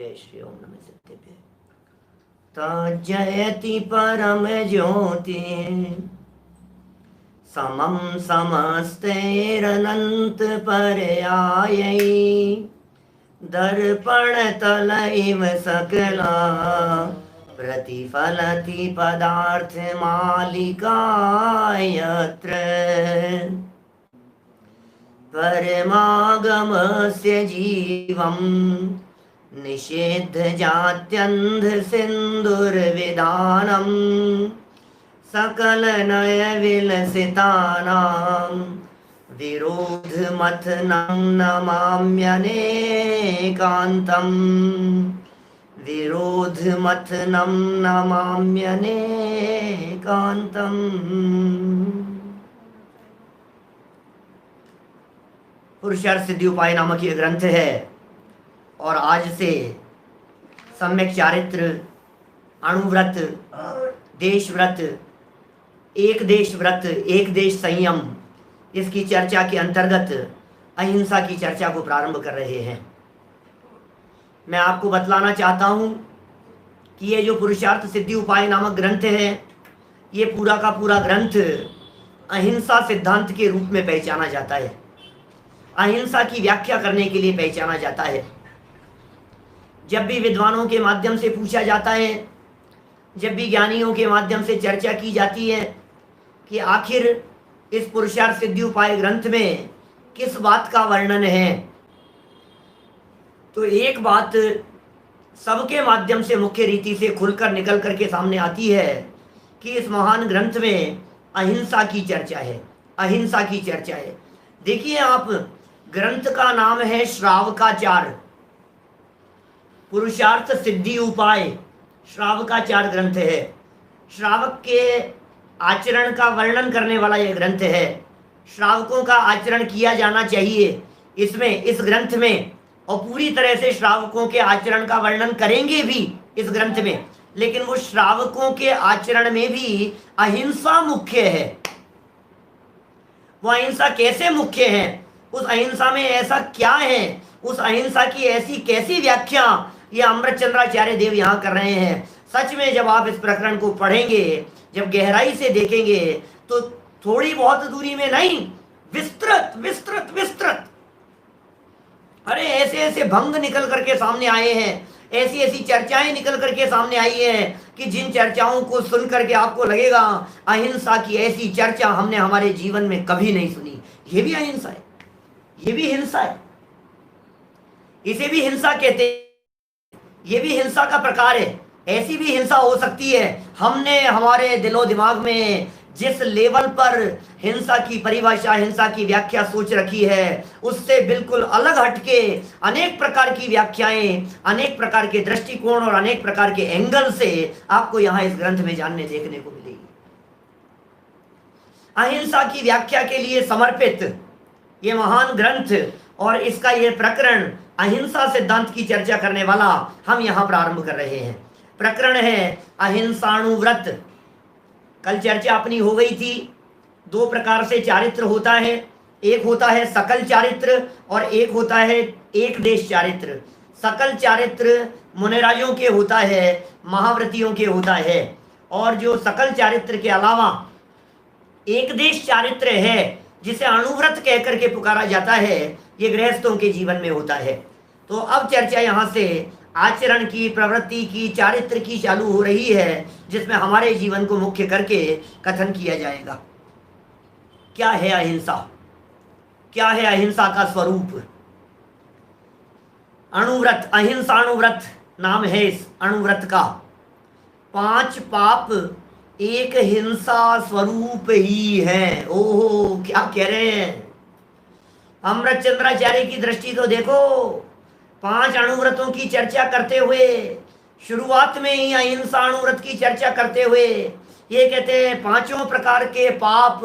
जय श्री ओम नमः सत्यते तज्जयति परम ज्योति समम समस्तैरनंत पर्यायै दर्पण तल इव सकला प्रतिफलति पदार्थ मालिका यत्र परमागमस्य जीवम् निषेध जात्यंध सिंदुर्विधानम् सकल नय विलसितानां विरोध मथनं नमाम्यनेकान्तम् विरोध मथनं नमाम्यनेकान्तम्। पुरुषार्थ सिद्धि उपाय नामक ये ग्रंथ है और आज से सम्यक चारित्र, अणुव्रत, देश व्रत, एक देश व्रत, एक देश संयम, इसकी चर्चा के अंतर्गत अहिंसा की चर्चा को प्रारंभ कर रहे हैं। मैं आपको बतलाना चाहता हूं कि ये जो पुरुषार्थ सिद्धि उपाय नामक ग्रंथ है, ये पूरा का पूरा ग्रंथ अहिंसा सिद्धांत के रूप में पहचाना जाता है, अहिंसा की व्याख्या करने के लिए पहचाना जाता है। जब भी विद्वानों के माध्यम से पूछा जाता है, जब भी ज्ञानियों के माध्यम से चर्चा की जाती है कि आखिर इस पुरुषार्थ सिद्धि उपाय ग्रंथ में किस बात का वर्णन है, तो एक बात सबके माध्यम से मुख्य रीति से खुलकर निकल करके सामने आती है कि इस महान ग्रंथ में अहिंसा की चर्चा है, अहिंसा की चर्चा है। देखिए आप, ग्रंथ का नाम है श्रावकाचार, पुरुषार्थ सिद्धि उपाय श्रावकाचार ग्रंथ है। श्रावक के आचरण का वर्णन करने वाला यह ग्रंथ है। श्रावकों का आचरण किया जाना चाहिए इसमें, इस ग्रंथ में, और पूरी तरह से श्रावकों के आचरण का वर्णन करेंगे भी इस ग्रंथ में। लेकिन वो श्रावकों के आचरण में भी अहिंसा मुख्य है। वो अहिंसा कैसे मुख्य है, उस अहिंसा में ऐसा क्या है, उस अहिंसा की ऐसी कैसी व्याख्या ये अमृतचंद्राचार्य देव यहाँ कर रहे हैं। सच में जब आप इस प्रकरण को पढ़ेंगे, जब गहराई से देखेंगे, तो थोड़ी बहुत दूरी में नहीं, विस्तृत विस्तृत विस्तृत, अरे ऐसे ऐसे भंग निकल करके सामने आए हैं, ऐसी ऐसी चर्चाएं निकल करके सामने आई हैं कि जिन चर्चाओं को सुन करके आपको लगेगा अहिंसा की ऐसी चर्चा हमने हमारे जीवन में कभी नहीं सुनी। ये भी अहिंसा है, ये भी हिंसा है, इसे भी हिंसा कहते हैं, ये भी हिंसा का प्रकार है। ऐसी भी हिंसा हो सकती है। हमने हमारे दिलो दिमाग में जिस लेवल पर हिंसा की परिभाषा, हिंसा की व्याख्या सोच रखी है, उससे बिल्कुल अलग हटके अनेक प्रकार की व्याख्याएं, अनेक प्रकार के दृष्टिकोण और अनेक प्रकार के एंगल से आपको यहाँ इस ग्रंथ में जानने देखने को मिलेगी। अहिंसा की व्याख्या के लिए समर्पित ये महान ग्रंथ और इसका ये प्रकरण, अहिंसा सिद्धांत की चर्चा करने वाला, हम यहाँ प्रारंभ कर रहे हैं। प्रकरण है अहिंसाणुव्रत। कल चर्चा अपनी हो गई थी, दो प्रकार से चारित्र होता है, एक होता है सकल चारित्र और एक होता है एक देश चारित्र। सकल चारित्र मुनिराजों के होता है, महाव्रतियों के होता है, और जो सकल चारित्र के अलावा एक देश चारित्र है, जिसे अणुव्रत कह करके पुकारा जाता है, ये गृहस्थों के जीवन में होता है। तो अब चर्चा यहाँ से आचरण की, प्रवृत्ति की, चारित्र की चालू हो रही है, जिसमें हमारे जीवन को मुख्य करके कथन किया जाएगा। क्या है अहिंसा, क्या है अहिंसा का स्वरूप। अणुव्रत, अहिंसाणुव्रत नाम है इस अणुव्रत का। 5 पाप एक हिंसा स्वरूप ही है। ओहो, क्या कह रहे हैं अमृतचंद्राचार्य की दृष्टि तो देखो। 5 अणुव्रतों की चर्चा करते हुए, शुरुआत में ही अहिंसा अणुव्रत की चर्चा करते हुए ये कहते हैं 5 प्रकार के पाप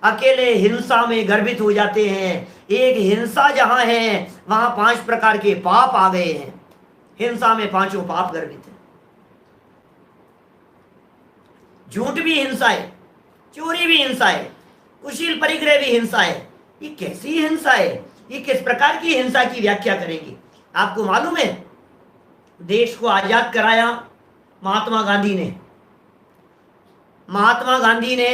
अकेले हिंसा में गर्भित हो जाते हैं। एक हिंसा जहां है वहां 5 प्रकार के पाप आ गए हैं। हिंसा में 5 पाप गर्भित है। झूठ भी हिंसा है, चोरी भी हिंसा है, कुशील परिग्रह भी हिंसा है। ये कैसी हिंसा है, ये किस प्रकार की हिंसा की व्याख्या करेंगे। आपको मालूम है देश को आजाद कराया महात्मा गांधी ने। महात्मा गांधी ने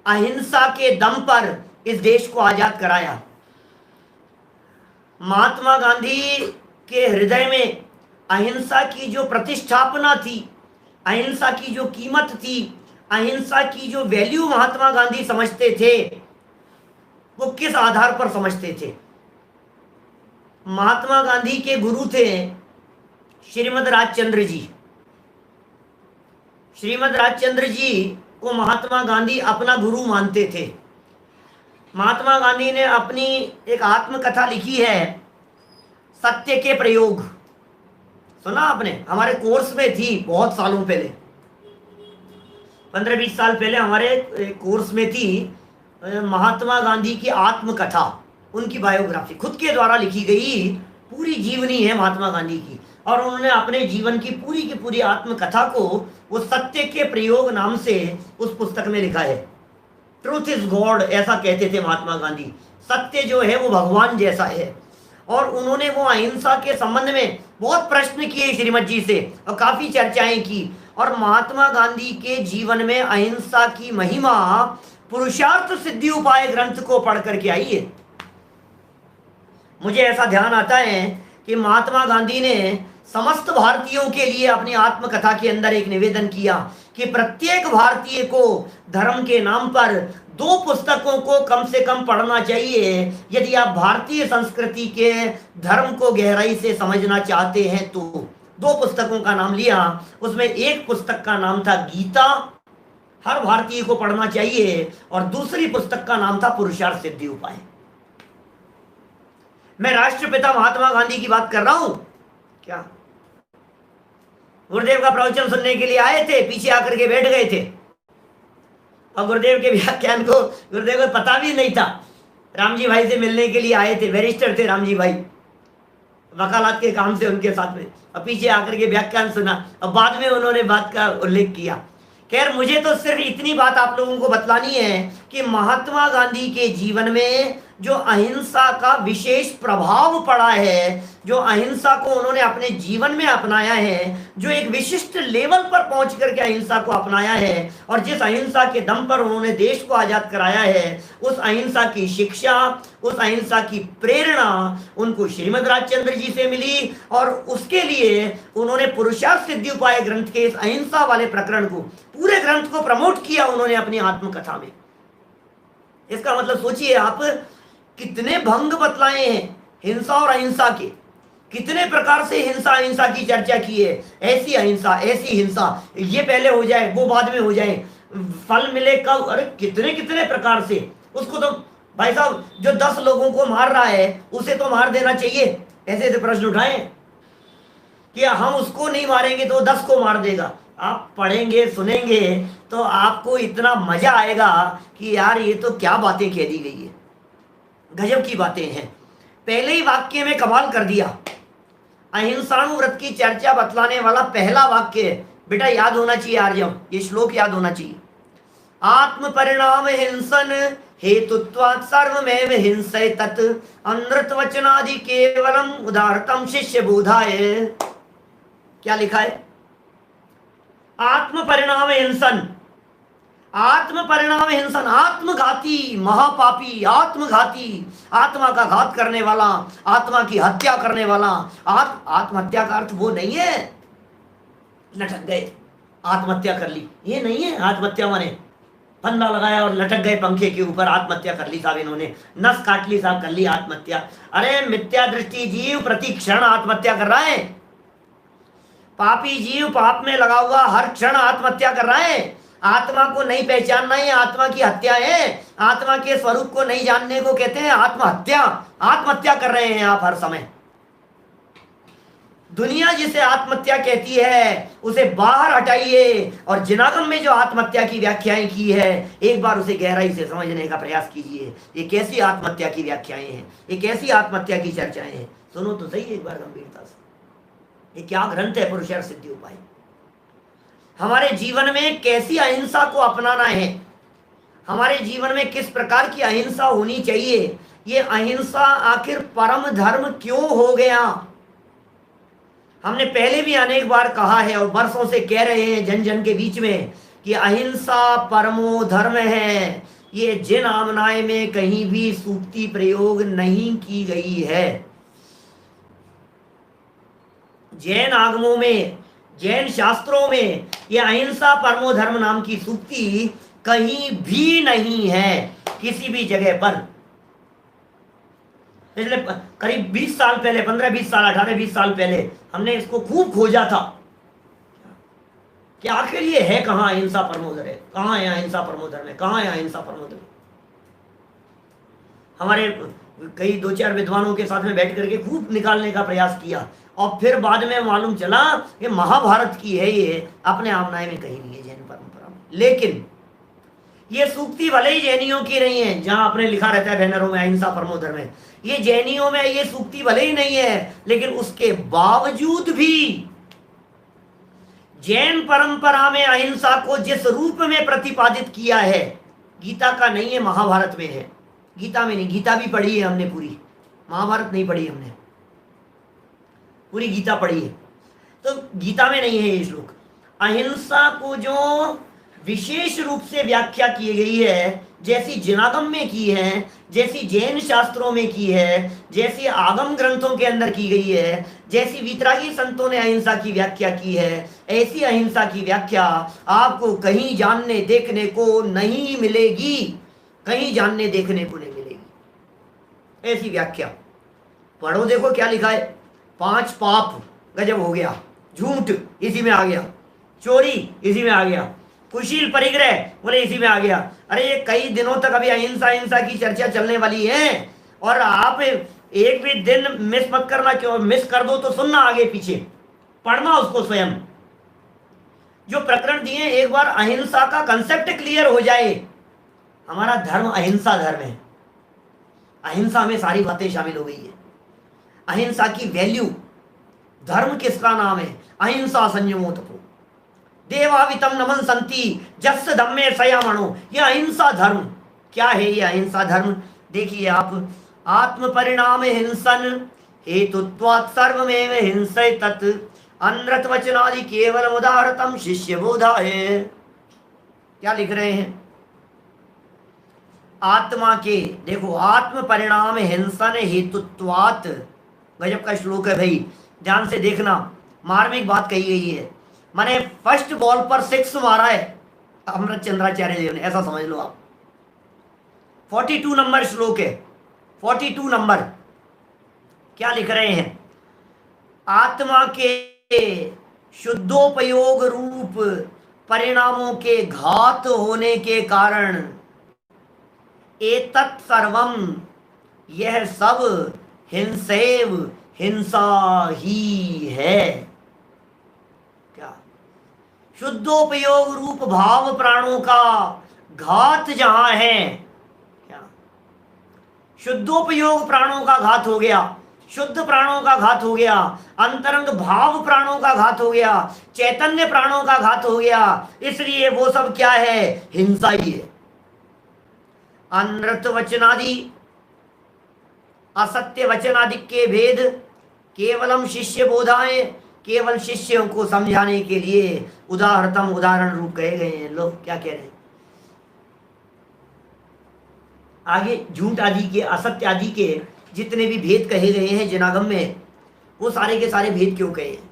अहिंसा के दम पर इस देश को आजाद कराया। महात्मा गांधी के हृदय में अहिंसा की जो प्रतिष्ठापना थी, अहिंसा की जो कीमत थी, अहिंसा की जो वैल्यू महात्मा गांधी समझते थे, वो किस आधार पर समझते थे? महात्मा गांधी के गुरु थे श्रीमद राजचंद्र जी। श्रीमद राजचंद्र जी को महात्मा गांधी अपना गुरु मानते थे। महात्मा गांधी ने अपनी एक आत्मकथा लिखी है, सत्य के प्रयोग। सुना आपने? हमारे कोर्स में थी बहुत सालों पहले, 15-20 साल पहले हमारे कोर्स में थी महात्मा गांधी की आत्मकथा, उनकी बायोग्राफी खुद के द्वारा लिखी गई पूरी जीवनी है महात्मा गांधी की। और उन्होंने अपने जीवन की पूरी आत्मकथा को वो सत्य के प्रयोग नाम से उस पुस्तक में लिखा है। ट्रूथ इज गॉड, ऐसा कहते थे महात्मा गांधी। सत्य जो है वो भगवान जैसा है। और उन्होंने वो अहिंसा के संबंध में बहुत प्रश्न किए श्रीमद जी से और काफी चर्चाएं की। और महात्मा गांधी के जीवन में अहिंसा की महिमा पुरुषार्थ सिद्धि उपाय ग्रंथ को पढ़ करके आई है। मुझे ऐसा ध्यान आता है कि महात्मा गांधी ने समस्त भारतीयों के लिए अपनी आत्मकथा के अंदर एक निवेदन किया कि प्रत्येक भारतीय को धर्म के नाम पर 2 पुस्तकों को कम से कम पढ़ना चाहिए यदि आप भारतीय संस्कृति के धर्म को गहराई से समझना चाहते हैं। तो 2 पुस्तकों का नाम लिया, उसमें एक पुस्तक का नाम था गीता, हर भारतीय को पढ़ना चाहिए, और दूसरी पुस्तक का नाम था पुरुषार्थ सिद्धि उपाय। मैं राष्ट्रपिता महात्मा गांधी की बात कर रहा हूं क्या? गुरुदेव का प्रवचन सुनने के लिए आए थे, पीछे आकर के बैठ गए थे और गुरुदेव के व्याख्यान को गुरुदेव को पता भी नहीं था। रामजी भाई से मिलने के लिए आए थे, बैरिस्टर थे रामजी भाई, वकालत के काम से उनके साथ में, और पीछे आकर के व्याख्यान सुना और बाद में उन्होंने बात का उल्लेख किया। खैर, मुझे तो सिर्फ इतनी बात आप लोगों को बतलानी है कि महात्मा गांधी के जीवन में जो अहिंसा का विशेष प्रभाव पड़ा है, जो अहिंसा को उन्होंने अपने जीवन में अपनाया है, जो एक विशिष्ट लेवल पर पहुंच करके अहिंसा को अपनाया है, और जिस अहिंसा के दम पर उन्होंने देश को आजाद कराया है, उस अहिंसा की शिक्षा, उस अहिंसा की प्रेरणा उनको श्रीमद राजचंद्र जी से मिली। और उसके लिए उन्होंने पुरुषार्थ सिद्धि उपाय ग्रंथ के इस अहिंसा वाले प्रकरण को, पूरे ग्रंथ को प्रमोट किया उन्होंने अपनी आत्मकथा में। इसका मतलब सोचिए आप, कितने भंग बतलाए हैं हिंसा और अहिंसा के, कितने प्रकार से हिंसा अहिंसा की चर्चा की है। ऐसी अहिंसा, ऐसी हिंसा, ये पहले हो जाए वो बाद में हो जाए, फल मिले कब, अरे कितने कितने प्रकार से। उसको तो भाई साहब जो 10 लोगों को मार रहा है उसे तो मार देना चाहिए, ऐसे ऐसे प्रश्न उठाए कि हम उसको नहीं मारेंगे तो 10 को मार देगा। आप पढ़ेंगे सुनेंगे तो आपको इतना मजा आएगा कि यार ये तो क्या बातें कह दी गई है, गजब की बातें हैं। पहले ही वाक्य में कमाल कर दिया। अहिंसाणुव्रत की चर्चा बतलाने वाला पहला वाक्य बेटा याद होना चाहिए, आर्यम, ये श्लोक याद होना चाहिए। आत्म परिणाम हिंसन हेतुत्वात् सर्वमेव हिंसैतत् अनृत वचनादि केवलम उदाहृतम शिष्य बोधाय। क्या लिखा है? आत्म परिणाम हिंसन, आत्म परिणाम हिंसन, आत्मघाती महापापी, आत्मघाती, आत्मा का घात करने वाला, आत्मा की हत्या करने वाला। आत्महत्या का अर्थ वो नहीं है लटक गए आत्महत्या कर ली, ये नहीं है आत्महत्या माने फंदा लगाया और लटक गए पंखे के ऊपर, आत्महत्या कर ली साहब, इन्होंने नस काट ली साहब, कर ली आत्महत्या। अरे मिथ्या दृष्टि जीव प्रति क्षण आत्महत्या कर रहा है, पापी जीव पाप में लगा हुआ हर क्षण आत्महत्या कर रहा है। आत्मा को नहीं पहचानना ही आत्मा की हत्या है। आत्मा के स्वरूप को नहीं जानने को कहते हैं आत्महत्या। आत्महत्या कर रहे हैं आप हर समय। दुनिया जिसे आत्महत्या कहती है उसे बाहर हटाइए और जिनागम में जो आत्महत्या की व्याख्याएं की है एक बार उसे गहराई से समझने का प्रयास कीजिए। ये कैसी आत्महत्या की व्याख्याएं हैं, ये कैसी आत्महत्या की चर्चाएं हैं, सुनो तो सही एक बार गंभीरता से। ये क्या ग्रंथ है पुरुषार्थ सिद्धि उपाय। हमारे जीवन में कैसी अहिंसा को अपनाना है, हमारे जीवन में किस प्रकार की अहिंसा होनी चाहिए, ये अहिंसा आखिर परम धर्म क्यों हो गया। हमने पहले भी अनेक बार कहा है और बरसों से कह रहे हैं जन जन के बीच में कि अहिंसा परमो धर्म है। ये जिन आमनाय में कहीं भी सूक्ति प्रयोग नहीं की गई है। जैन आगमों में, जैन शास्त्रों में ये अहिंसा परमो धर्म नाम की सूक्ति कहीं भी नहीं है, किसी भी जगह पर। पिछले करीब 20 साल पहले, 15-20 साल, 18-20 साल पहले हमने इसको खूब खोजा था कि आखिर ये है कहाँ अहिंसा परमो धर्म है, कहाँ है अहिंसा परमो धर्म है, कहाँ है अहिंसा परमो धर्म। हमारे कई 2-4 विद्वानों के साथ में बैठ करके खूब निकालने का प्रयास किया और फिर बाद में मालूम चला कि महाभारत की है, ये अपने आमनाय में कहीं नहीं है जैन परंपरा में। लेकिन ये सूक्ति भले ही जैनियों की नहीं है, जहां आपने लिखा रहता है बैनरों में अहिंसा परमो धर्म है, ये जैनियों में ये सूक्ति भले ही नहीं है, लेकिन उसके बावजूद भी जैन परंपरा में अहिंसा को जिस रूप में प्रतिपादित किया है, गीता का नहीं है, महाभारत में है। गीता में नहीं, गीता भी पढ़ी है हमने पूरी, महाभारत नहीं पढ़ी हमने, पूरी गीता पढ़ी है। तो गीता में नहीं है ये श्लोक। अहिंसा को जो विशेष रूप से व्याख्या की गई है, जैसी जिनागम में की है, जैसी जैन शास्त्रों में की है, जैसी आगम ग्रंथों के अंदर की गई है, जैसी वितरागी संतों ने अहिंसा की व्याख्या की है, ऐसी अहिंसा की व्याख्या आपको कहीं जानने देखने को नहीं मिलेगी, कहीं जानने देखने को नहीं मिलेगी ऐसी व्याख्या। पढ़ो, देखो क्या लिखा है। 5 पाप, गजब हो गया। झूठ इसी में आ गया, चोरी इसी में आ गया, कुशील परिग्रह बोले इसी में आ गया। अरे ये कई दिनों तक अभी अहिंसा अहिंसा की चर्चा चलने वाली है और आप एक भी दिन मिस मत करना, क्यों मिस कर दो तो सुनना आगे पीछे, पढ़ना उसको स्वयं। जो प्रकरण दिए एक बार अहिंसा का कंसेप्ट क्लियर हो जाए, हमारा धर्म अहिंसा धर्म है, अहिंसा में सारी बातें शामिल हो गई है। अहिंसा की वैल्यू, धर्म किसका नाम है? अहिंसा संयमो तपो देवावितम नमन संति जस धम्मे संयमणो। यह अहिंसा धर्म क्या है? ये अहिंसा धर्म देखिए आप, आत्म परिणाम हिंसन हेतुत्वात् सर्वमेव हिंसै तत् अनृत वचनादि केवल उदाहरतम शिष्य बोधाय। क्या लिख रहे हैं? आत्मा के, देखो, आत्म परिणाम हिंसन हेतुत्वात्, गजब का श्लोक है भाई, ध्यान से देखना, मार्मिक बात कही गई है। मैंने फर्स्ट बॉल पर 6 मारा है अमृत चंद्राचार्य देव ने, ऐसा समझ लो आप। 42 नंबर श्लोक है, 42 नंबर। क्या लिख रहे हैं? आत्मा के शुद्धोपयोग रूप परिणामों के घात होने के कारण एतत् सर्वम, यह सब हिंसैव, हिंसा ही है। क्या? शुद्धोपयोग रूप भाव प्राणों का घात जहां है, क्या शुद्धोपयोग प्राणों का घात हो गया, शुद्ध प्राणों का घात हो गया, अंतरंग भाव प्राणों का घात हो गया, चैतन्य प्राणों का घात हो गया, इसलिए वो सब क्या है? हिंसा ही है। अनृत वचनादि, असत्य वचनादि के भेद केवलम शिष्य बोधाएं, केवल शिष्यों को समझाने के लिए उदाहरणतम, उदाहरण रूप कहे गए हैं। लोग क्या कह रहे हैं आगे? झूठ आदि के, असत्य आदि के जितने भी भेद कहे गए हैं जनागम में, वो सारे के सारे भेद क्यों कहे हैं?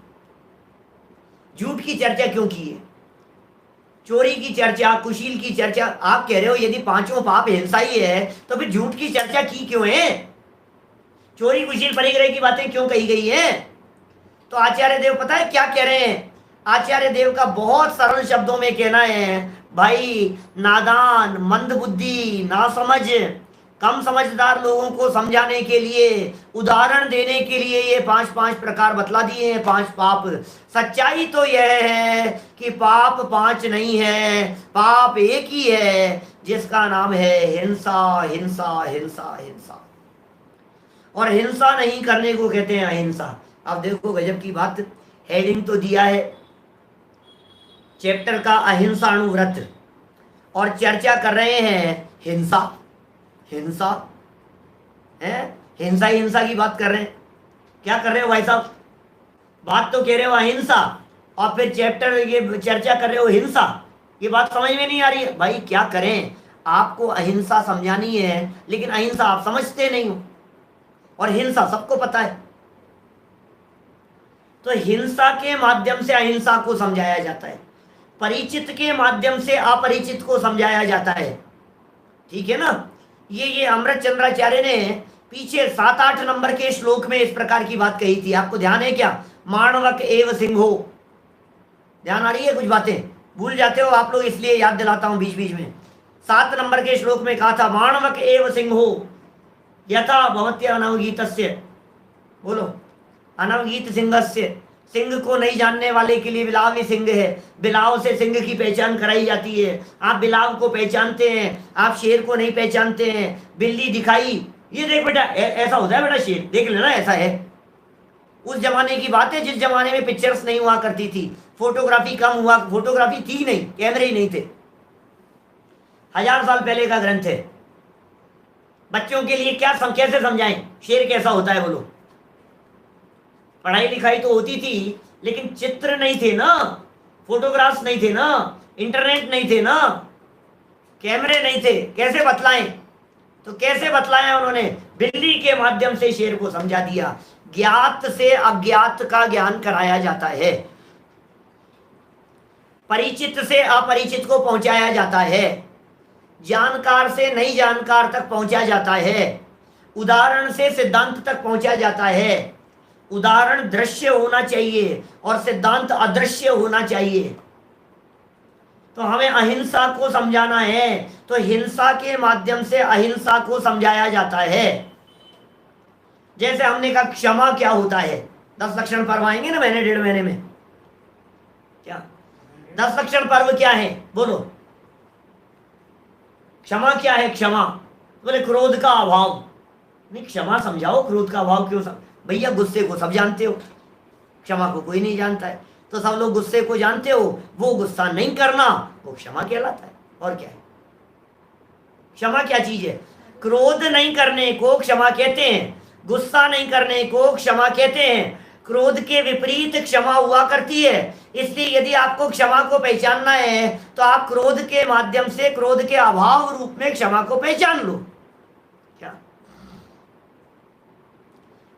झूठ की चर्चा क्यों की है? चोरी की चर्चा, कुशील की चर्चा। आप कह रहे हो यदि 5वां पाप हिंसा ही है तो फिर झूठ की चर्चा की क्यों है? चोरी कुशील परिग्रह की बातें क्यों कही गई है? तो आचार्य देव पता है क्या कह रहे हैं? आचार्य देव का बहुत सरल शब्दों में कहना है, भाई नादान, मंदबुद्धि, नासमझ, कम समझदार लोगों को समझाने के लिए, उदाहरण देने के लिए ये 5 प्रकार बतला दिए हैं, 5 पाप। सच्चाई तो यह है कि पाप 5 नहीं है, पाप एक ही है, जिसका नाम है हिंसा, हिंसा, हिंसा, हिंसा। और हिंसा नहीं करने को कहते हैं अहिंसा। अब देखो गजब की बात, हेडिंग तो दिया है चैप्टर का अहिंसाणुव्रत, और चर्चा कर रहे हैं हिंसा। हिंसा है, हिंसा ही हिंसा की बात कर रहे हैं। क्या कर रहे हो भाई साहब? बात तो कह रहे हो अहिंसा, और फिर चैप्टर ये चर्चा कर रहे हो हिंसा। ये बात समझ में नहीं आ रही है भाई, क्या करें? आपको अहिंसा समझानी है, लेकिन अहिंसा आप समझते नहीं हो, और हिंसा सबको पता है। तो हिंसा के माध्यम से अहिंसा को समझाया जाता है, परिचित के माध्यम से अपरिचित को समझाया जाता है। ठीक है ना? ये अमृत चंद्राचार्य ने पीछे 7-8 नंबर के श्लोक में इस प्रकार की बात कही थी। आपको ध्यान है क्या? माणवक एव सिंहो। ध्यान आ रही है? कुछ बातें भूल जाते हो आप लोग, इसलिए याद दिलाता हूं बीच बीच में। 7 नंबर के श्लोक में कहा था माणवक एव सिंहो यथा भवत्या अनवगीतस्य। बोलो, अनवगीत सिंहस्य। सिंह को नहीं जानने वाले के लिए बिलाव ही सिंह है। बिलाव से सिंह की पहचान कराई जाती है। आप बिलाव को पहचानते हैं, आप शेर को नहीं पहचानते हैं। बिल्ली दिखाई, ये देख बेटा ऐसा होता है बेटा, शेर देख लेना ऐसा है। उस जमाने की बात है जिस जमाने में पिक्चर्स नहीं हुआ करती थी, फोटोग्राफी कम हुआ, फोटोग्राफी थी नहीं, कैमरे ही नहीं थे। 1000 साल पहले का ग्रंथ है। बच्चों के लिए क्या कैसे समझाएं शेर कैसा होता है? बोलो। पढ़ाई लिखाई तो होती थी, लेकिन चित्र नहीं थे ना, फोटोग्राफ्स नहीं थे ना, इंटरनेट नहीं थे ना, कैमरे नहीं थे, कैसे बतलाएं? तो कैसे बतलाया उन्होंने? बिल्ली के माध्यम से शेर को समझा दिया। ज्ञात से अज्ञात का ज्ञान कराया जाता है, परिचित से अपरिचित को पहुंचाया जाता है, जानकार से नहीं जानकार तक पहुंचा जाता है, उदाहरण से सिद्धांत तक पहुंचा जाता है। उदाहरण दृश्य होना चाहिए और सिद्धांत अदृश्य होना चाहिए। तो हमें अहिंसा को समझाना है, तो हिंसा के माध्यम से अहिंसा को समझाया जाता है। जैसे हमने कहा क्षमा क्या होता है, 10 लक्षण पर्व आएंगे ना महीने 1.5 महीने में। क्या 10 लक्षण पर्व क्या है? बोलो। क्षमा क्या है? क्षमा बोले क्रोध का अभाव। नहीं, क्षमा समझाओ, क्रोध का अभाव क्यों भैया गुस्से को सब जानते हो, क्षमा को कोई नहीं जानता है। तो सब लोग गुस्से को जानते हो, वो गुस्सा नहीं करना वो क्षमा कहलाता है। और क्या है? क्षमा क्या चीज है? क्रोध नहीं करने को क्षमा कहते हैं, गुस्सा नहीं करने को क्षमा कहते हैं। क्रोध के विपरीत क्षमा हुआ करती है। इसलिए यदि आपको क्षमा को पहचानना है तो आप क्रोध के माध्यम से क्रोध के अभाव रूप में क्षमा को पहचान लो। क्या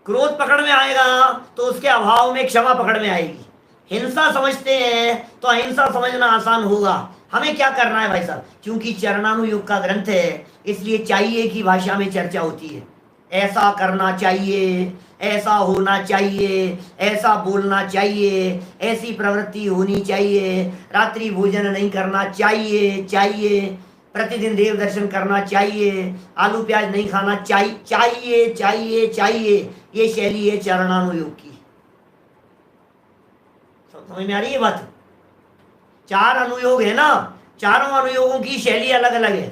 क्रोध पकड़ में आएगा तो उसके अभाव में क्षमा पकड़ में आएगी। हिंसा समझते हैं तो अहिंसा समझना आसान होगा। हमें क्या करना है भाई साहब? क्योंकि चरणानुयोग का ग्रंथ है, इसलिए चाहिए की भाषा में चर्चा होती है। ऐसा करना चाहिए, ऐसा होना चाहिए, ऐसा बोलना चाहिए, ऐसी प्रवृत्ति होनी चाहिए, रात्रि भोजन नहीं करना चाहिए, प्रतिदिन देव दर्शन करना चाहिए, आलू प्याज नहीं खाना चाहिए। ये शैली है चरणानुयोग की। समझ में आ रही है बात? 4 अनुयोग है ना, चारों अनुयोगों की शैली अलग अलग है।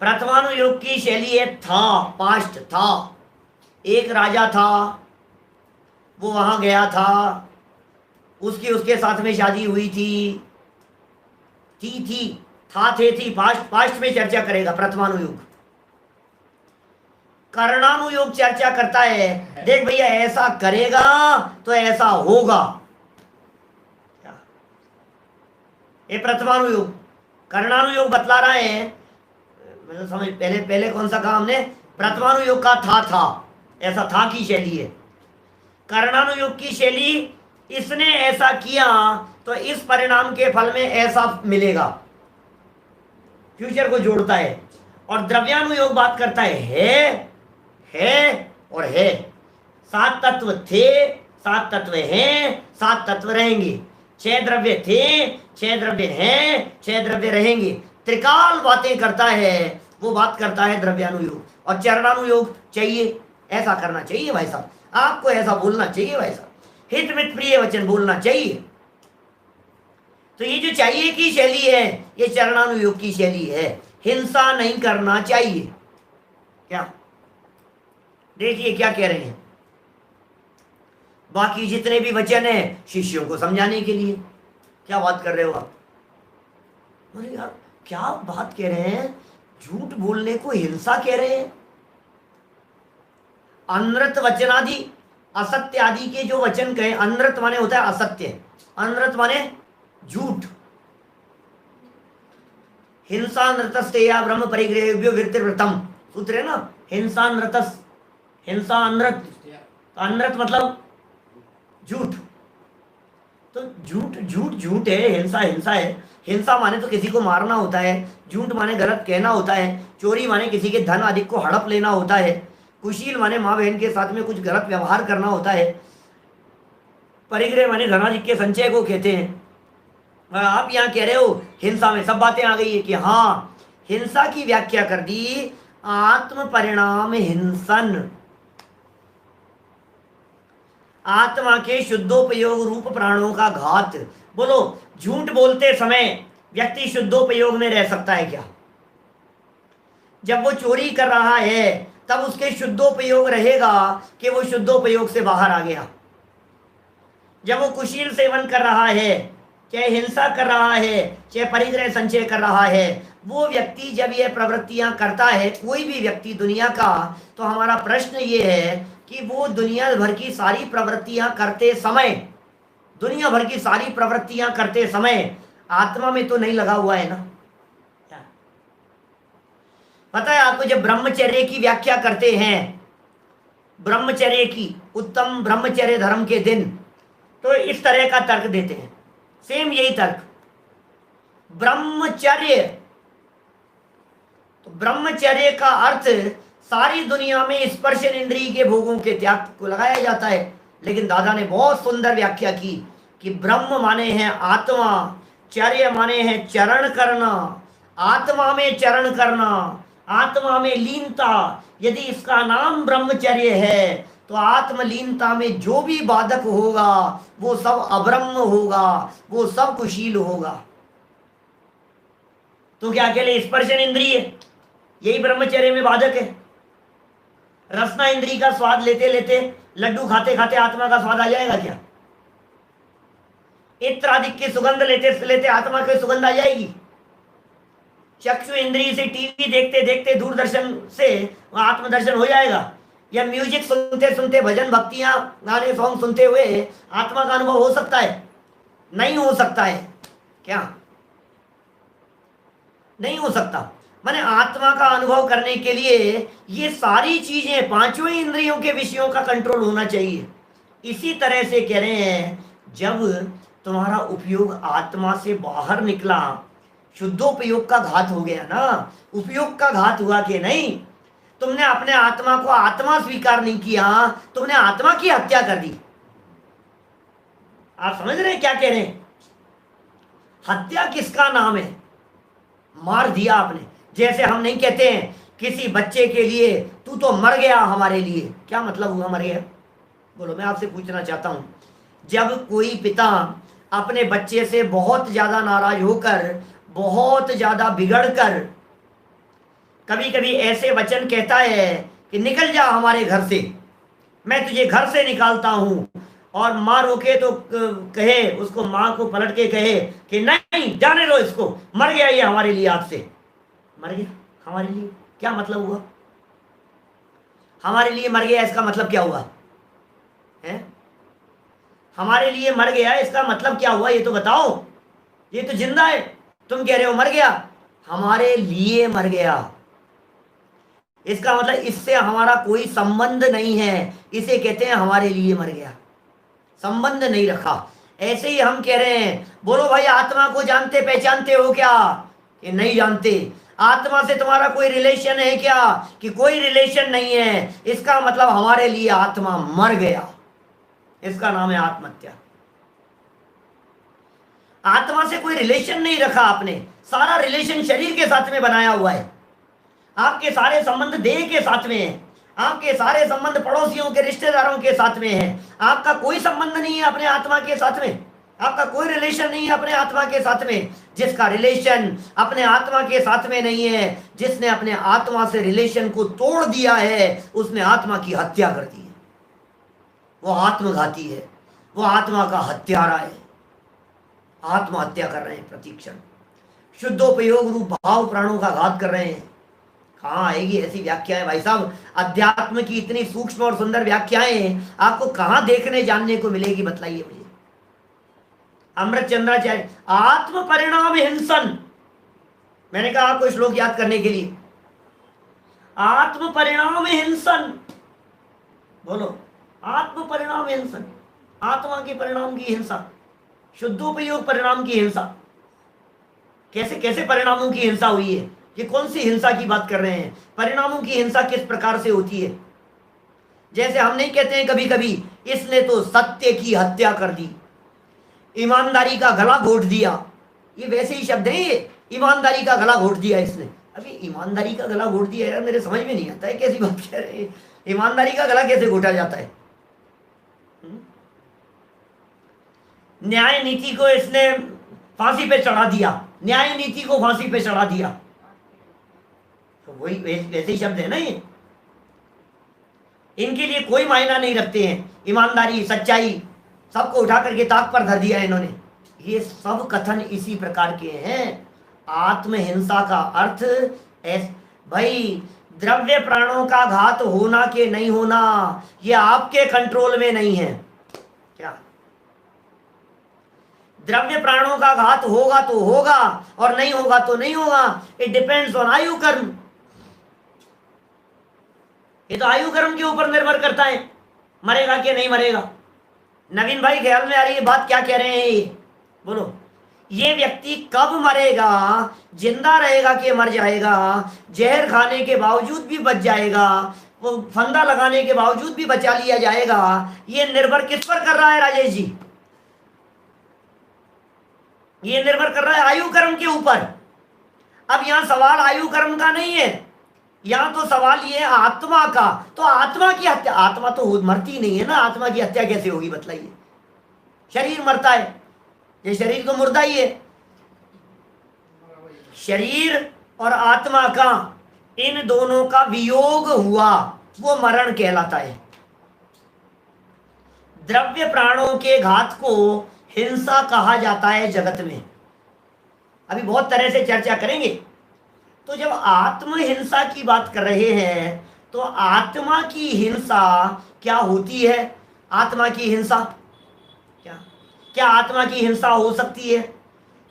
प्रथमानुयोग की शैली है था, पास्ट था। एक राजा था, वो वहां गया था, उसके साथ में शादी हुई थी, था थे थी, पास्ट में चर्चा करेगा प्रथमानुयोग। कर्णानुयोग चर्चा करता है, देख भैया ऐसा करेगा तो ऐसा होगा। ये प्रथमानुयोग। कर्णानुयोग बतला रहा है, मतलब समझ, पहले कौन सा कहा हमने? प्रथमानुयोग का था, ऐसा था की शैली है। कर्णानुयोग की शैली, इसने ऐसा किया तो इस परिणाम के फल में ऐसा मिलेगा, फ्यूचर को जोड़ता है। और द्रव्यानुयोग बात करता है और है। 7 तत्व थे, 7 तत्व हैं, 7 तत्व रहेंगे। 6 द्रव्य थे, 6 द्रव्य हैं, 6 द्रव्य रहेंगे। त्रिकाल बातें करता है, वो बात करता है द्रव्यानुयोग। और चरणानुयोग चाहिए, ऐसा करना चाहिए भाई साहब, आपको ऐसा बोलना चाहिए भाई साहब, हित मित प्रिय वचन बोलना चाहिए। तो ये जो चाहिए की शैली है, ये चरणानुयोग की शैली है। हिंसा नहीं करना चाहिए। क्या देखिए क्या कह रहे हैं, बाकी जितने भी वचन है शिष्यों को समझाने के लिए। क्या बात कर रहे हो आप? अरे यार क्या बात कह रहे हैं, झूठ बोलने को हिंसा कह रहे हैं। अनृत वचनादि असत्य आदि के जो वचन कहे, अनृत माने होता है असत्य, अनृत माने झूठ। हिंसा नृतस्तेया ब्रह्म परिग्रहेभ्यो विरतिर्व्रतम, सूत्र है ना, हिंसा नृतस, हिंसा अनृत, अनृत मतलब झूठ। तो झूठ झूठ झूठ है, हिंसा हिंसा है। हिंसा माने तो किसी को मारना होता है, झूठ माने गलत कहना होता है, चोरी माने किसी के धन आदि को हड़प लेना होता है, कुशील माने माँ बहन के साथ में कुछ गलत व्यवहार करना होता है, परिग्रह माने धनादि के संचय को कहते हैं। आप यहाँ कह रहे हो हिंसा में सब बातें आ गई है कि हाँ, हिंसा की व्याख्या कर दी आत्म परिणाम हिंसन, आत्मा के शुद्धोपयोग रूप प्राणों का घात। बोलो, झूठ बोलते समय व्यक्ति शुद्धोपयोग में रह सकता है क्या? जब वो चोरी कर रहा है तब उसके शुद्धोपयोग रहेगा कि वो शुद्धोपयोग से बाहर आ गया। जब वो कुशील सेवन कर रहा है, चाहे हिंसा कर रहा है, चाहे परिग्रह संचय कर रहा है, वो व्यक्ति जब ये प्रवृत्तियां करता है, कोई भी व्यक्ति दुनिया का, तो हमारा प्रश्न ये है कि वो दुनिया भर की सारी प्रवृत्तियां करते समय, दुनिया भर की सारी प्रवृत्तियां करते समय आत्मा में तो नहीं लगा हुआ है ना? पता है आपको, जब ब्रह्मचर्य की व्याख्या करते हैं, ब्रह्मचर्य की, उत्तम ब्रह्मचर्य धर्म के दिन, तो इस तरह का तर्क देते हैं, सेम यही तर्क, ब्रह्मचर्य। तो ब्रह्मचर्य का अर्थ सारी दुनिया में स्पर्श इंद्रिय के भोगों के त्याग को लगाया जाता है। लेकिन दादा ने बहुत सुंदर व्याख्या की कि ब्रह्म माने हैं आत्मा, चर्य माने हैं चरण करना, आत्मा में चरण करना, आत्मा में लीनता। यदि इसका नाम ब्रह्मचर्य है तो आत्मलीनता में जो भी बाधक होगा वो सब अब्रह्म होगा, वो सब कुशील होगा। तो क्या अकेले स्पर्शन इंद्रिय यही ब्रह्मचर्य में बाधक है? रसना इंद्रिय का स्वाद लेते लेते, लड्डू खाते खाते आत्मा का स्वाद आ जाएगा क्या? इत्र आदि की सुगंध लेते लेते आत्मा की सुगंध आ जाएगी? चक्षु इंद्रिय से टीवी देखते देखते दूरदर्शन से आत्मदर्शन हो जाएगा? या म्यूजिक सुनते सुनते, भजन भक्तियां, गाने सॉन्ग सुनते हुए आत्मा का अनुभव हो सकता है? नहीं हो सकता है। क्या नहीं हो सकता? माने आत्मा का अनुभव करने के लिए ये सारी चीजें, पांचों इंद्रियों के विषयों का कंट्रोल होना चाहिए। इसी तरह से कह रहे हैं, जब तुम्हारा उपयोग आत्मा से बाहर निकला, शुद्धोपयोग का घात हो गया ना, उपयोग का घात हुआ कि नहीं? तुमने अपने आत्मा को आत्मा स्वीकार नहीं किया, तुमने आत्मा की हत्या कर दी। आप समझ रहे हैं क्या कह रहे हैं? हत्या किसका नाम है? मार दिया आपने। जैसे हम नहीं कहते हैं किसी बच्चे के लिए तू तो मर गया हमारे लिए। क्या मतलब हुआ मर गया? बोलो, मैं आपसे पूछना चाहता हूं, जब कोई पिता अपने बच्चे से बहुत ज्यादा नाराज होकर, बहुत ज्यादा बिगड़कर, कभी कभी ऐसे वचन कहता है कि निकल जा हमारे घर से, मैं तुझे घर से निकालता हूं, और माँ रोके तो कहे, उसको माँ को पलट के कहे कि नहीं, जाने दो इसको, मर गया ये हमारे लिए, आज से मर गया हमारे लिए। क्या मतलब हुआ? हमारे लिए मर गया इसका मतलब क्या हुआ है? हमारे लिए मर गया इसका मतलब क्या हुआ, ये तो बताओ। ये तो जिंदा है, तुम कह रहे हो मर गया। हमारे लिए मर गया, इसका मतलब इससे हमारा कोई संबंध नहीं है, इसे कहते हैं हमारे लिए मर गया। संबंध नहीं रखा। ऐसे ही हम कह रहे हैं, बोलो भाई, आत्मा को जानते पहचानते हो क्या? कि नहीं जानते। आत्मा से तुम्हारा कोई रिलेशन है क्या? कि कोई रिलेशन नहीं है। इसका मतलब हमारे लिए आत्मा मर गया, इसका नाम है आत्महत्या। आत्मा से कोई रिलेशन नहीं रखा आपने, सारा रिलेशन शरीर के साथ में बनाया हुआ है। आपके सारे संबंध देह के साथ में है, आपके सारे संबंध पड़ोसियों के, रिश्तेदारों के साथ में है। आपका कोई संबंध नहीं है अपने आत्मा के साथ में, आपका कोई रिलेशन नहीं है अपने आत्मा के साथ में। जिसका रिलेशन अपने आत्मा के साथ में नहीं है, जिसने अपने आत्मा से रिलेशन को तोड़ दिया है, उसने आत्मा की हत्या कर दी है। वो आत्मघाती है, वो आत्मा का हत्यारा है। आत्महत्या कर रहे हैं प्रतिक्षण, शुद्धोपयोग रूप भाव प्राणों का घात कर रहे हैं। कहाँ आएगी ऐसी व्याख्याएं भाई साहब? अध्यात्म की इतनी सूक्ष्म और सुंदर व्याख्याएं आपको कहाँ देखने जानने को मिलेगी, बतलाइए मुझे। अमृत चंद्राचार्य, आत्म परिणाम हिंसन, मैंने कहा आपको श्लोक याद करने के लिए, आत्म परिणाम हिंसन, बोलो, आत्म परिणाम हिंसन, आत्मा के परिणाम की हिंसा, शुद्धोपयोग परिणाम की हिंसा। कैसे कैसे परिणामों की हिंसा हुई है? ये कौन सी हिंसा की बात कर रहे हैं? परिणामों की हिंसा किस प्रकार से होती है? जैसे हम नहीं कहते हैं कभी कभी, इसने तो सत्य की हत्या कर दी, ईमानदारी का गला घोट दिया, ये वैसे ही शब्द है ये, ईमानदारी का गला घोट दिया इसने। अभी ईमानदारी का गला घोट दिया यार, मेरे समझ में नहीं आता है कैसी बात कह रहे हैं, ईमानदारी का गला कैसे घोटा जाता है? न्याय नीति को इसने फांसी पे चढ़ा दिया, न्याय नीति को फांसी पे चढ़ा दिया, तो वही वैसे ही शब्द है ना ये। इनके लिए कोई मायना नहीं रखते हैं, ईमानदारी, सच्चाई, सबको उठा करके ताक पर धर दिया इन्होंने। ये सब कथन इसी प्रकार के हैं। आत्महिंसा का अर्थ भाई, द्रव्य प्राणों का घात होना के नहीं होना ये आपके कंट्रोल में नहीं है। क्या द्रव्य प्राणों का घात होगा तो होगा और नहीं होगा तो नहीं होगा, इट डिपेंड्स ऑन आयु कर्म। ये तो आयु कर्म के ऊपर निर्भर करता है, मरेगा कि नहीं मरेगा। नवीन भाई ख्याल में आ रही है बात, क्या कह रहे हैं ये? बोलो, ये व्यक्ति कब मरेगा, जिंदा रहेगा कि मर जाएगा, जहर खाने के बावजूद भी बच जाएगा, वो फंदा लगाने के बावजूद भी बचा लिया जाएगा, ये निर्भर किस पर कर रहा है राजेश जी? ये निर्भर कर रहा है आयु कर्म के ऊपर। अब यहां सवाल आयु कर्म का नहीं है, यहां तो सवाल ये है आत्मा का। तो आत्मा की हत्या, आत्मा तो मरती नहीं है ना, आत्मा की हत्या कैसे होगी बताइए? शरीर मरता है, ये शरीर तो मुर्दा ही है। शरीर और आत्मा का, इन दोनों का वियोग हुआ, वो मरण कहलाता है। द्रव्य प्राणों के घात को हिंसा कहा जाता है जगत में। अभी बहुत तरह से चर्चा करेंगे। तो जब आत्महिंसा की बात कर रहे हैं तो आत्मा की हिंसा क्या होती है? आत्मा की हिंसा क्या क्या आत्मा की हिंसा हो सकती है?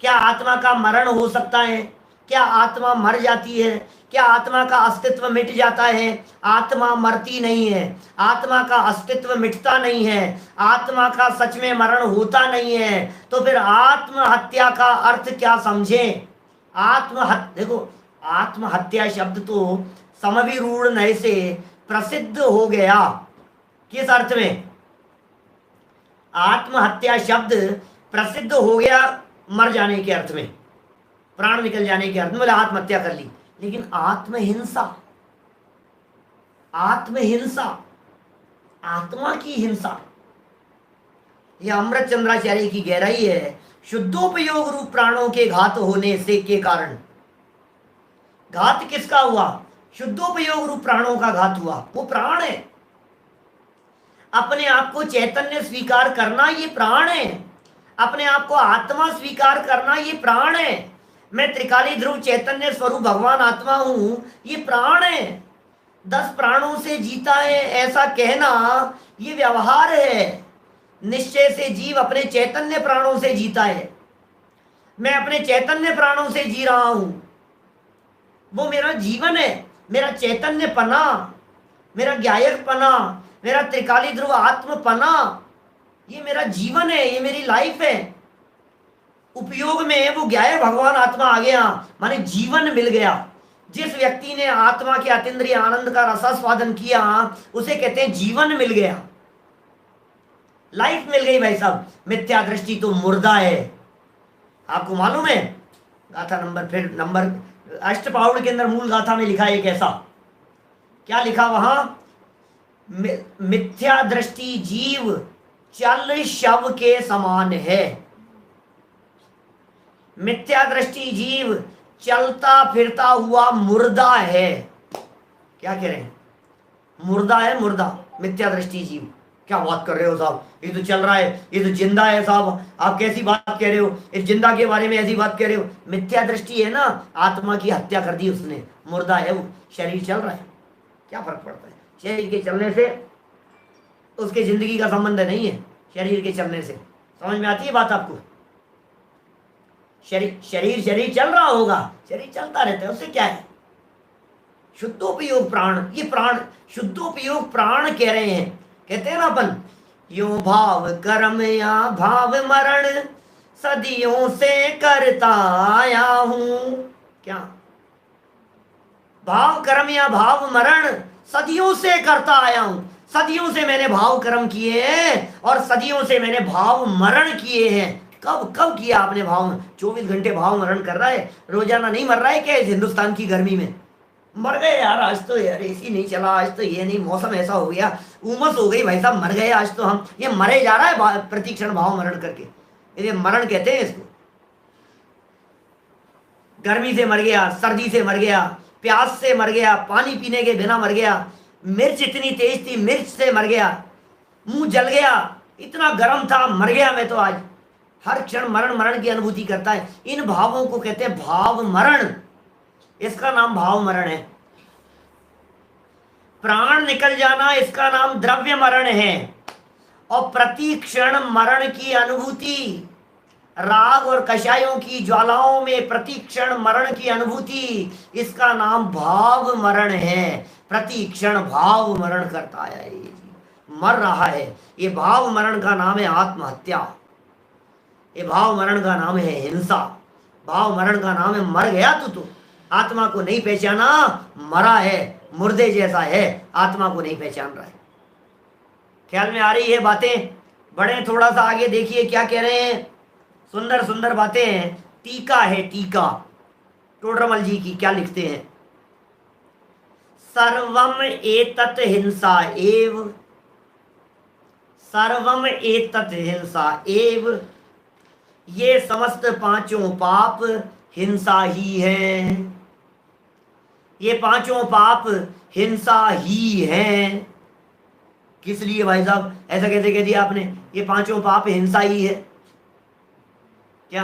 क्या आत्मा का मरण हो सकता है? क्या आत्मा मर जाती है? क्या आत्मा का अस्तित्व मिट जाता है? आत्मा मरती नहीं है, आत्मा का अस्तित्व मिटता नहीं है, आत्मा का सच में मरण होता नहीं है। तो फिर आत्महत्या का अर्थ क्या समझें? देखो, आत्महत्या शब्द तो समविरूढ़ नए से प्रसिद्ध हो गया। किस अर्थ में? आत्महत्या शब्द प्रसिद्ध हो गया मर जाने के अर्थ में, प्राण निकल जाने के अर्थ में, बोले आत्महत्या कर ली। लेकिन आत्महिंसा, आत्महिंसा, आत्मा की हिंसा, यह अमृत चंद्राचार्य की गहराई है। शुद्धोपयोग रूप प्राणों के घात होने से के कारण, घात किसका हुआ? शुद्धोपयोग रूप प्राणों का घात हुआ। वो प्राण है, अपने आप को चैतन्य स्वीकार करना ये प्राण है, अपने आप को आत्मा स्वीकार करना ये प्राण है। मैं त्रिकाली ध्रुव चैतन्य स्वरूप भगवान आत्मा हूं, ये प्राण है। 10 प्राणों से जीता है ऐसा कहना ये व्यवहार है। निश्चय से जीव अपने चैतन्य प्राणों से जीता है। मैं अपने चैतन्य प्राणों से जी रहा हूं, वो मेरा जीवन है, मेरा चैतन्य पना, मेरा ज्ञायक पना, मेरा त्रिकाली ध्रुव आत्म पना, ये मेरा जीवन है, ये मेरी लाइफ है। उपयोग में वो ज्ञाय भगवान आत्मा आ गया, माने जीवन मिल गया। जिस व्यक्ति ने आत्मा के अतीन्द्रिय आनंद का रसास्वादन किया उसे कहते हैं जीवन मिल गया, लाइफ मिल गई भाई साहब। मिथ्या दृष्टि तो मुर्दा है, आपको मालूम है। गाथा नंबर अष्टपाउड़ के अंदर मूल गाथा में लिखा है एक ऐसा, क्या लिखा वहां? मिथ्या दृष्टि जीव चल शव के समान है। मिथ्या दृष्टि जीव चलता फिरता हुआ मुर्दा है। क्या कह रहे हैं? मुर्दा है, मुर्दा, मिथ्या दृष्टि जीव। क्या बात कर रहे हो साहब, ये तो चल रहा है, ये तो जिंदा है साहब, आप कैसी बात कह रहे हो, इस जिंदा के बारे में ऐसी बात कह रहे हो। मिथ्या दृष्टि है ना, आत्मा की हत्या कर दी उसने, मुर्दा है वो, शरीर चल रहा है, क्या फर्क पड़ता है। शरीर के चलने से उसके जिंदगी का संबंध नहीं है, शरीर के चलने से। समझ में आती है बात आपको। शरीर शरीर चल रहा होगा, शरीर चलता रहता है, उससे क्या है। शुद्धोपयोग प्राण, ये प्राण शुद्धोपयोग प्राण कह रहे हैं। कहते हैं ना अपन, यो भाव कर्म या भाव मरण सदियों से करता आया हूं। क्या भाव कर्म या भाव मरण सदियों से करता आया हूं। सदियों से मैंने भाव कर्म किए हैं और सदियों से मैंने भाव मरण किए हैं। कब कब किया आपने भाव? 24 घंटे भाव मरण कर रहा है, रोजाना नहीं मर रहा है क्या इस हिंदुस्तान की गर्मी में? मर गए यार, आज तो यार एसी नहीं चला, आज तो ये नहीं, मौसम ऐसा हो गया, उमस हो गई भाई साहब, मर गए आज तो हम। ये मरे जा रहा है प्रतिक्षण भाव मरण करके, ये मरण कहते हैं इसको। गर्मी से मर गया, सर्दी से मर गया, प्यास से मर गया, पानी पीने के बिना मर गया, मिर्च इतनी तेज थी मिर्च से मर गया, मुंह जल गया, इतना गर्म था, मर गया मैं तो आज। हर क्षण मरण मरण की अनुभूति करता है। इन भावों को कहते हैं भाव मरण, इसका नाम भाव मरण है। प्राण निकल जाना, इसका नाम द्रव्य मरण है। और प्रति क्षण मरण की अनुभूति, राग और कषायों की ज्वालाओं में प्रति क्षण मरण की अनुभूति, इसका नाम भाव मरण है। प्रति क्षण भाव मरण करता है, मर रहा है। ये भाव मरण का नाम है आत्महत्या, ये भाव मरण का नाम है हिंसा, भाव मरण का नाम है मर गया तू। आत्मा को नहीं पहचाना, मरा है, मुर्दे जैसा है, आत्मा को नहीं पहचान रहा है। ख्याल में आ रही है बातें? बढ़े थोड़ा सा आगे, देखिए क्या कह रहे हैं। सुंदर सुंदर बातें हैं। टीका है, टीका टोडरमल जी की, क्या लिखते हैं। सर्वम एतत् हिंसा एव, सर्वम एतत् हिंसा एव, ये समस्त पांचों पाप हिंसा ही है। ये पांचों पाप हिंसा ही हैं। किस लिए भाई साहब ऐसा कैसे कह दिया आपने? ये पांचों पाप हिंसा ही है क्या?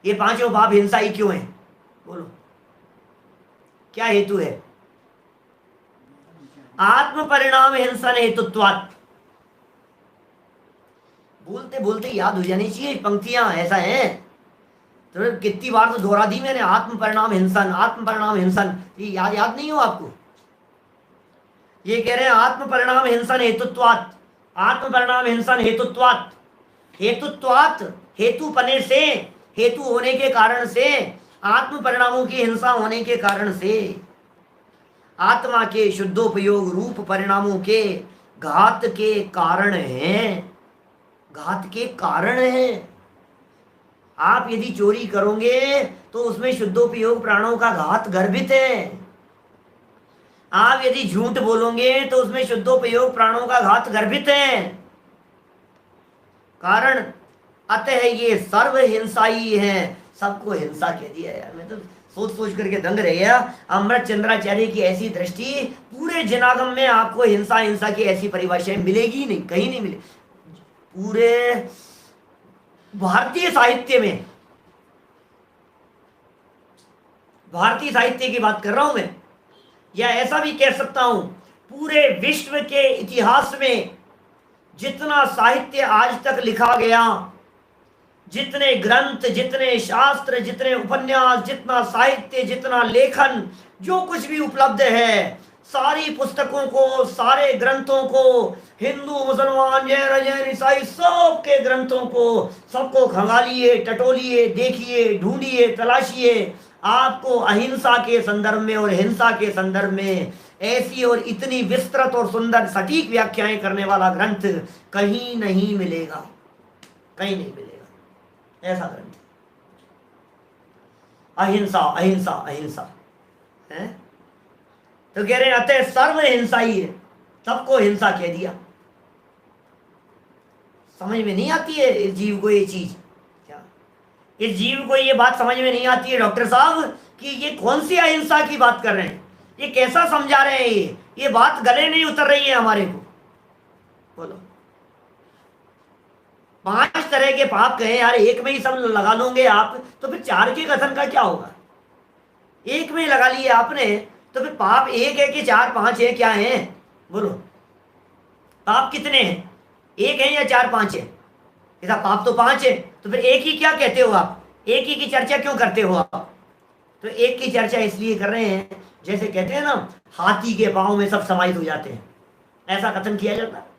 ये पांचों पाप हिंसा ही क्यों है? बोलो, क्या हेतु है? आत्म परिणाम हिंसन हेतुत्वात्। बोलते बोलते याद हो जानी चाहिए पंक्तियां, ऐसा है तो कितनी बार तो दोहरा दी मैंने, आत्म परिणाम हिंसन, आत्म परिणाम हिंसन, ये याद नहीं हो आपको? ये कह रहे हैं आत्म परिणाम हिंसन हेतुत्वात्, आत्म परिणाम हिंसन हेतुत्वात्, हेतुत्वात् हेतु पने से, हेतु होने के कारण से, आत्म परिणामों की हिंसा होने के कारण से, आत्मा के शुद्धोपयोग रूप परिणामों के घात के कारण हैं, घात के कारण हैं। आप यदि चोरी करोगे तो उसमें शुद्धोपयोग प्राणों का घात गर्भित है। आप यदि झूठ बोलोगे तो उसमें शुद्धोपयोग प्राणों का घात गर्भित है। कारण अतः ये सर्व हिंसा ही है। सबको हिंसा कह दिया यार, मैं तो सोच सोच करके दंग रह गया। अमृत चंद्राचार्य की ऐसी दृष्टि, पूरे जनागम में आपको हिंसा हिंसा की ऐसी परिभाषाएं मिलेगी नहीं, कहीं नहीं मिले। पूरे भारतीय साहित्य में, भारतीय साहित्य की बात कर रहा हूं मैं, या ऐसा भी कह सकता हूं पूरे विश्व के इतिहास में जितना साहित्य आज तक लिखा गया, जितने ग्रंथ, जितने शास्त्र, जितने उपन्यास, जितना साहित्य, जितना लेखन, जो कुछ भी उपलब्ध है, सारी पुस्तकों को, सारे ग्रंथों को, हिंदू मुसलमान जैन जैन ईसाई सब के ग्रंथों को, सबको खंगालिए, टटोलिए, देखिए, ढूंढिए, तलाशिए, आपको अहिंसा के संदर्भ में और हिंसा के संदर्भ में ऐसी और इतनी विस्तृत और सुंदर सटीक व्याख्याएं करने वाला ग्रंथ कहीं नहीं मिलेगा, कहीं नहीं मिलेगा ऐसा ग्रंथ। अहिंसा अहिंसा अहिंसा है तो कह रहे हैं अतः सर्व हिंसा ही है, सबको हिंसा कह दिया। समझ में नहीं आती है इस जीव को ये चीज? क्या इस जीव को ये बात समझ में नहीं आती है डॉक्टर साहब कि ये कौन सी अहिंसा की बात कर रहे हैं? ये कैसा समझा रहे हैं? ये बात गले नहीं उतर रही है हमारे को। बोलो, 5 तरह के पाप कहे यार, एक में ही सब लगा लोगे आप, तो फिर 4 के कथन का क्या होगा? एक में लगा लिए आपने, तो फिर पाप एक है कि 4 5 है, क्या है? बोलो, पाप कितने हैं? एक है या 4 5 है? ऐसा पाप तो 5 है, तो फिर एक ही क्या कहते हो आप? एक ही की चर्चा क्यों करते हो आप? तो एक की चर्चा इसलिए कर रहे हैं, जैसे कहते हैं ना, हाथी के पांव में सब समाहित हो जाते हैं, ऐसा कथन किया जाता है।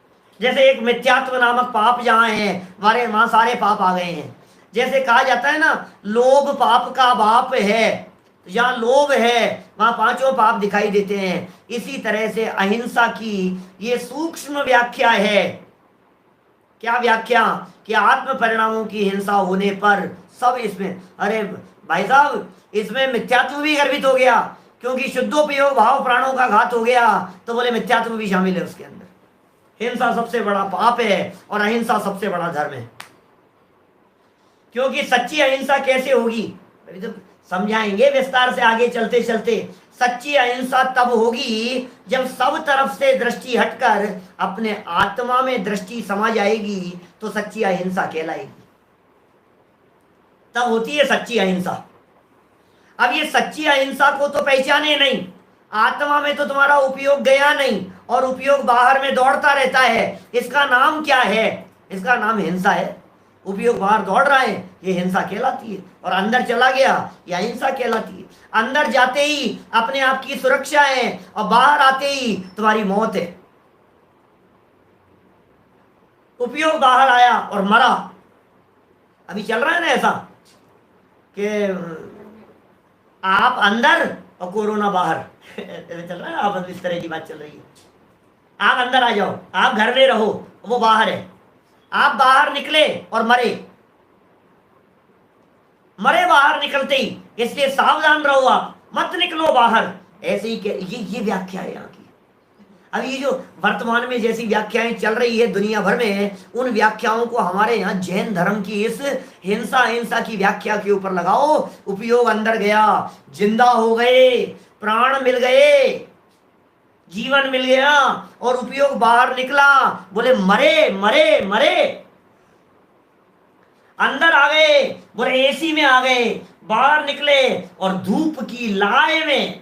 जैसे एक मिथ्यात्व नामक पाप जहां है, वहां सारे पाप आ गए हैं। जैसे कहा जाता है ना, लोभ पाप का बाप है, जहां लोभ है वहां 5 पाप दिखाई देते हैं। इसी तरह से अहिंसा की ये सूक्ष्म व्याख्या है। क्या व्याख्या? कि आत्म परिणामों की हिंसा होने पर सब इसमें, अरे भाई साहब, इसमें मिथ्यात्व भी गर्भित हो गया, क्योंकि शुद्धोपयोग भाव प्राणों का घात हो गया, तो बोले मिथ्यात्व भी शामिल है उसके अंदर। हिंसा सबसे बड़ा पाप है और अहिंसा सबसे बड़ा धर्म है। क्योंकि सच्ची अहिंसा कैसे होगी, अभी तो समझाएंगे विस्तार से आगे चलते चलते। सच्ची अहिंसा तब होगी जब सब तरफ से दृष्टि हटकर अपने आत्मा में दृष्टि समा जाएगी, तो सच्ची अहिंसा कहलाएगी, तब होती है सच्ची अहिंसा। अब ये सच्ची अहिंसा को तो पहचाने नहीं, आत्मा में तो तुम्हारा उपयोग गया नहीं और उपयोग बाहर में दौड़ता रहता है, इसका नाम क्या है? इसका नाम हिंसा है। उपयोग बाहर दौड़ रहा है, ये हिंसा कहलाती है, और अंदर चला गया, यह अहिंसा कहलाती है। अंदर जाते ही अपने आप की सुरक्षा है और बाहर आते ही तुम्हारी मौत है। उपयोग बाहर आया और मरा। अभी चल रहा है ना ऐसा कि आप अंदर और कोरोना बाहर चल रहा है, आप इस तरह की बात चल रही है। आप अंदर आ जाओ, आप घर में रहो, वो बाहर है। आप बाहर निकले और मरे, मरे बाहर निकलते ही, इसलिए सावधान रहो, आप मत निकलो बाहर। ऐसे ही ये व्याख्या है यहाँ की। अब ये जो वर्तमान में जैसी व्याख्याएं चल रही है दुनिया भर में, उन व्याख्याओं को हमारे यहाँ जैन धर्म की इस हिंसा अहिंसा की व्याख्या के ऊपर लगाओ। उपयोग अंदर गया, जिंदा हो गए, प्राण मिल गए, जीवन मिल गया, और उपयोग बाहर निकला, बोले मरे मरे मरे। अंदर आ गए, बोले एसी में आ गए, बाहर निकले और धूप की लड़ाई में,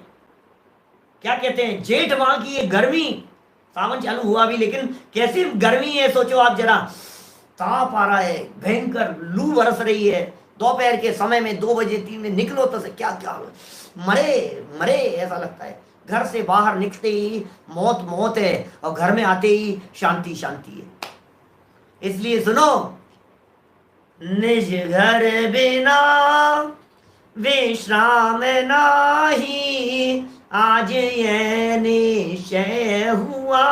क्या कहते हैं, जेठ माह की ये गर्मी, सावन चालू हुआ भी लेकिन कैसी गर्मी है सोचो आप जरा। ताप आ रहा है, भयंकर लू बरस रही है, दोपहर के समय में 2 बजे 3 बजे निकलो तो से क्या क्या मरे मरे ऐसा लगता है। घर से बाहर निकलते ही मौत मौत है, और घर में आते ही शांति शांति है। इसलिए सुनो, निज घर बिना विश्राम नाही, आज ये निश्चय हुआ।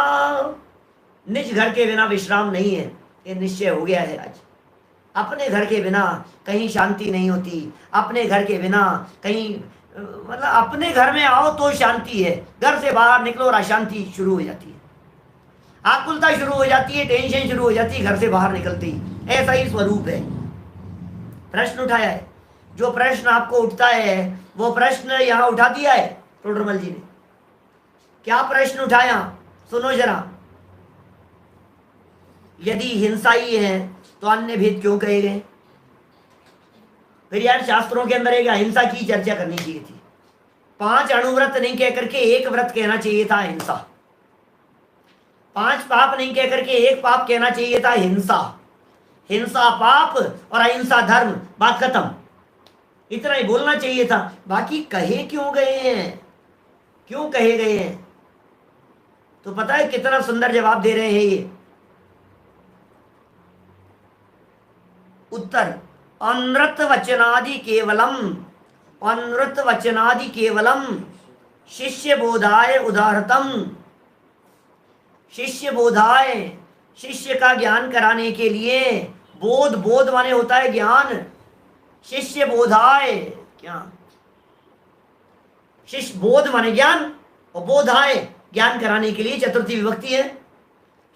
निज घर के बिना विश्राम नहीं है, ये निश्चय हो गया है आज। अपने घर के बिना कहीं शांति नहीं होती, अपने घर के बिना कहीं, मतलब अपने घर में आओ तो शांति है, घर से बाहर निकलो और अशांति शुरू हो जाती है, आकुलता शुरू हो जाती है, टेंशन शुरू हो जाती है घर से बाहर निकलते ही। ऐसा ही स्वरूप है। प्रश्न उठाया है, जो प्रश्न आपको उठता है वो प्रश्न यहाँ उठा दिया है टोडरमल जी ने। क्या प्रश्न उठाया, सुनो जरा। यदि हिंसा ही है तो अन्य भेद क्यों कहे गए? फिर यार शास्त्रों के अंदर एक अहिंसा की चर्चा करनी चाहिए थी। 5 अणुव्रत नहीं कह करके 1 व्रत कहना चाहिए था हिंसा। 5 पाप नहीं कह करके 1 पाप कहना चाहिए था हिंसा। हिंसा पाप और अहिंसा धर्म, बात खत्म। इतना ही बोलना चाहिए था। बाकी कहे क्यों गए हैं, क्यों कहे गए हैं? तो पता है कितना सुंदर जवाब दे रहे हैं ये। उत्तर, अनृत वचनादि केवलम, अनृत वचनादि केवलम शिष्य बोधाय उदाहरतम। शिष्य बोधाय, शिष्य का ज्ञान कराने के लिए, बोध, बोध माने होता है ज्ञान, शिष्य बोधाय, क्या शिष्य, बोध माने ज्ञान और बोधाय ज्ञान कराने के लिए, चतुर्थी विभक्ति है।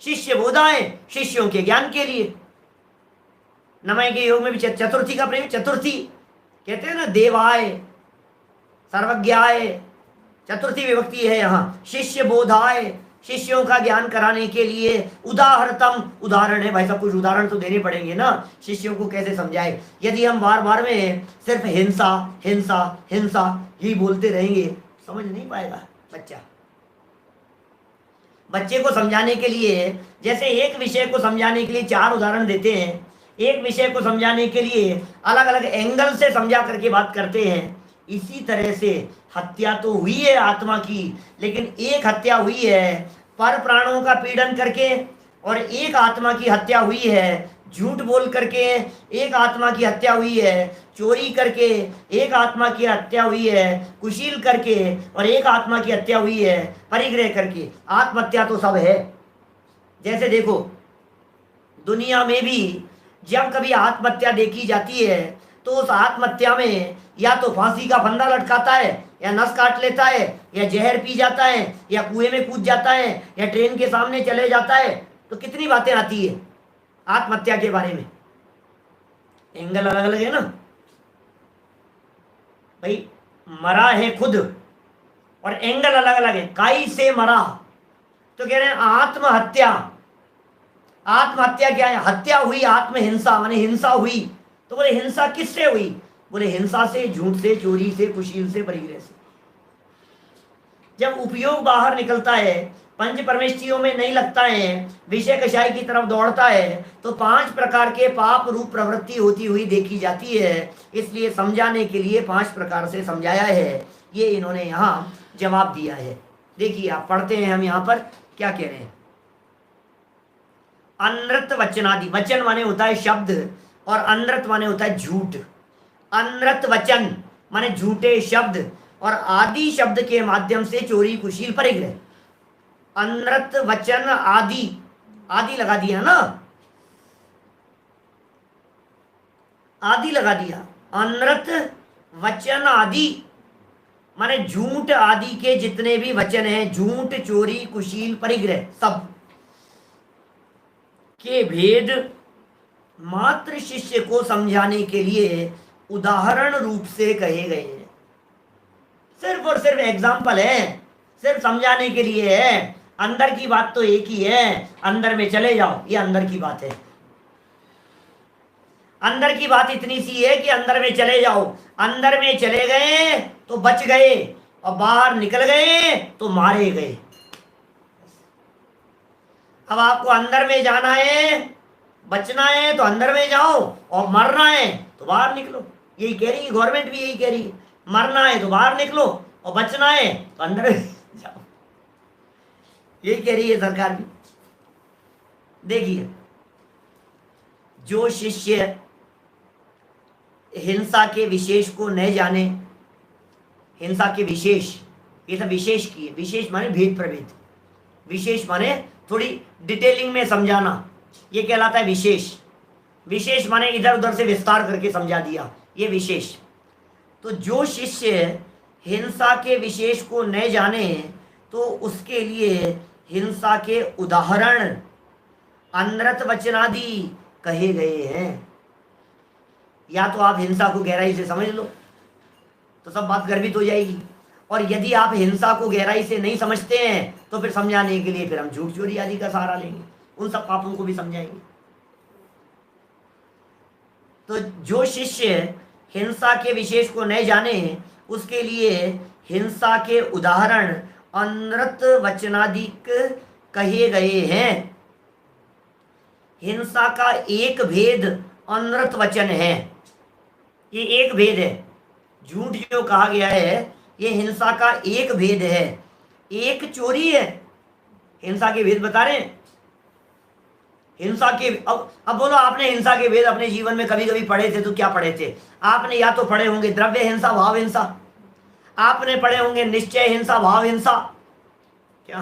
शिष्य बोधाय, शिष्यों के ज्ञान के लिए। नमय के योग में भी चतुर्थी का प्रयोग, चतुर्थी कहते हैं ना, देवाय, सर्वज्ञाय, चतुर्थी विभक्ति है यहाँ। शिष्य बोधाय, शिष्यों का ज्ञान कराने के लिए उदाहरणतम उदाहरण है। भाई साहब कुछ उदाहरण तो देने पड़ेंगे ना, शिष्यों को कैसे समझाए। यदि हम बार बार में सिर्फ हिंसा हिंसा हिंसा ही बोलते रहेंगे, समझ नहीं पाएगा बच्चा। बच्चे को समझाने के लिए, जैसे एक विषय को समझाने के लिए 4 उदाहरण देते हैं, एक विषय को समझाने के लिए अलग अलग एंगल से समझा करके बात करते हैं, इसी तरह से हत्या तो हुई है आत्मा की, लेकिन एक हत्या हुई है पर प्राणों का पीड़न करके, और एक आत्मा की हत्या हुई है झूठ बोल करके, एक आत्मा की हत्या हुई है चोरी करके, एक आत्मा की हत्या हुई है कुशील करके, और एक आत्मा की हत्या हुई है परिग्रह करके। आत्महत्या तो सब है। जैसे देखो दुनिया में भी जब कभी आत्महत्या देखी जाती है तो उस आत्महत्या में या तो फांसी का फंदा लटकाता है, या नस काट लेता है, या जहर पी जाता है, या कुएं में कूद जाता है, या ट्रेन के सामने चले जाता है। तो कितनी बातें आती है आत्महत्या के बारे में, एंगल अलग अलग है ना भाई। मरा है खुद और एंगल अलग अलग है। काई से मरा, तो कह रहे हैं आत्महत्या। आत्महत्या क्या है? हत्या हुई, आत्महिंसा माने हिंसा हुई। तो बोले हिंसा किससे हुई? बोले हिंसा से, झूठ से, चोरी से, कुशील से, परिग्रह से। जब उपयोग बाहर निकलता है, पंच परमेष्ठियों में नहीं लगता है, विषय कषाय की तरफ दौड़ता है, तो 5 प्रकार के पाप रूप प्रवृत्ति होती हुई देखी जाती है। इसलिए समझाने के लिए 5 प्रकार से समझाया है। ये इन्होंने यहाँ जवाब दिया है। देखिए आप पढ़ते हैं, हम यहाँ पर क्या कह रहे हैं। अनृत वचनादि, वचन माने होता है शब्द, और अनृत माने होता है झूठ। अनृत वचन माने झूठे शब्द, और आदि शब्द के माध्यम से चोरी कुशील परिग्रह। अनृत वचन आदि, आदि लगा दिया ना, आदि लगा दिया। अनृत वचन आदि माने झूठ आदि के जितने भी वचन हैं, झूठ चोरी कुशील परिग्रह सब के भेद मात्र शिष्य को समझाने के लिए उदाहरण रूप से कहे गए हैं। सिर्फ और सिर्फ एग्जाम्पल है, सिर्फ समझाने के लिए है। अंदर की बात तो एक ही है, अंदर में चले जाओ, ये अंदर की बात है। अंदर की बात इतनी सी है कि अंदर में चले जाओ। अंदर में चले गए तो बच गए, और बाहर निकल गए तो मारे गए। अब आपको अंदर में जाना है, बचना है तो अंदर में जाओ, और मरना है तो बाहर निकलो। यही कह रही है गवर्नमेंट भी, यही कह रही है। मरना है तो बाहर निकलो, और बचना है तो अंदर में जाओ। यही कह रही है सरकार भी। देखिए जो शिष्य हिंसा के विशेष को न जाने, हिंसा के विशेष, ये सब विशेष की है। विशेष माने भेद प्रभेद, विशेष माने थोड़ी डिटेलिंग में समझाना, ये कहलाता है विशेष। विशेष माने इधर उधर से विस्तार करके समझा दिया, ये विशेष। तो जो शिष्य हिंसा के विशेष को न जाने, तो उसके लिए हिंसा के उदाहरण अनृत वचनादि कहे गए हैं। या तो आप हिंसा को गहराई से समझ लो तो सब बात गर्भित हो जाएगी, और यदि आप हिंसा को गहराई से नहीं समझते हैं तो फिर समझाने के लिए फिर हम झूठ चोरी आदि का सहारा लेंगे, उन सब पापों को भी समझाएंगे। तो जो शिष्य हिंसा के विशेष को न जाने, उसके लिए हिंसा के उदाहरण अनृत वचनादिक कहे गए हैं। हिंसा का एक भेद अनृत वचन है, ये एक भेद है। झूठ जो कहा गया है ये हिंसा का एक भेद है, एक चोरी है। हिंसा के भेद बता रहे हैं। हिंसा के अब बोलो, आपने हिंसा के भेद अपने जीवन में कभी कभी पढ़े थे तो क्या पढ़े थे? आपने या तो पढ़े होंगे द्रव्य हिंसा, भाव हिंसा, आपने पढ़े होंगे निश्चय हिंसा, भाव हिंसा। क्या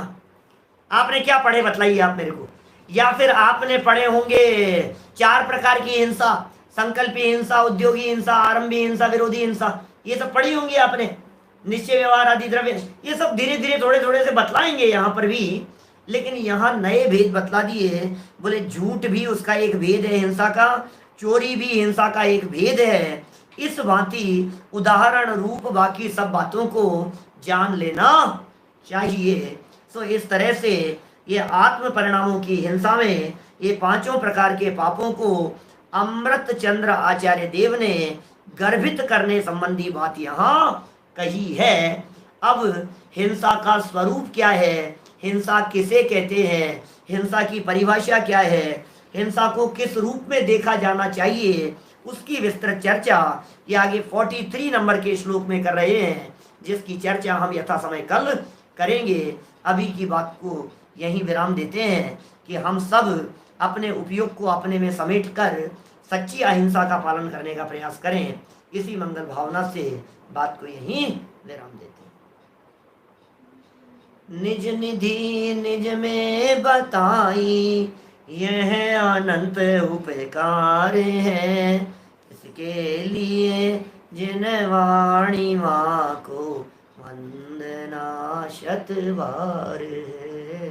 आपने क्या पढ़े बतलाइए आप मेरे को। या फिर आपने पढ़े होंगे 4 प्रकार की हिंसा, संकल्पी हिंसा, उद्योगी हिंसा, आरंभी हिंसा, विरोधी हिंसा, ये सब पढ़ी होंगी आपने। निश्चय व्यवहार आदि द्रव्य, ये सब धीरे धीरे थोड़े थोड़े से बतलाएंगे यहाँ पर भी। लेकिन यहाँ नए भेद बतला दिए। बोले झूठ भी उसका एक भेद है हिंसा का, चोरी भी हिंसा का एक भेद है। इस भांति उदाहरण रूप बाकी सब बातों को जान लेना चाहिए। सो इस तरह से ये आत्म परिणामों की हिंसा में ये पांचों प्रकार के पापों को अमृत चंद्र आचार्य देव ने गर्भित करने संबंधी बात यहाँ कही है। अब हिंसा का स्वरूप क्या है, हिंसा किसे कहते हैं, हिंसा की परिभाषा क्या है, हिंसा को किस रूप में देखा जाना चाहिए, उसकी विस्तृत चर्चा ये आगे 43 नंबर के श्लोक में कर रहे हैं, जिसकी चर्चा हम यथा समय कल करेंगे। अभी की बात को यहीं विराम देते हैं कि हम सब अपने उपयोग को अपने में समेट कर सच्ची अहिंसा का पालन करने का प्रयास करें। इसी मंगल भावना से बात को यहीं विराम देते हैं। निज निधि निज में बताई यह अनंत उपकार है, इसके लिए जिन वाणी माँ को वंदना शतबार है,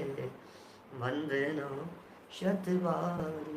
वंदना शतबार।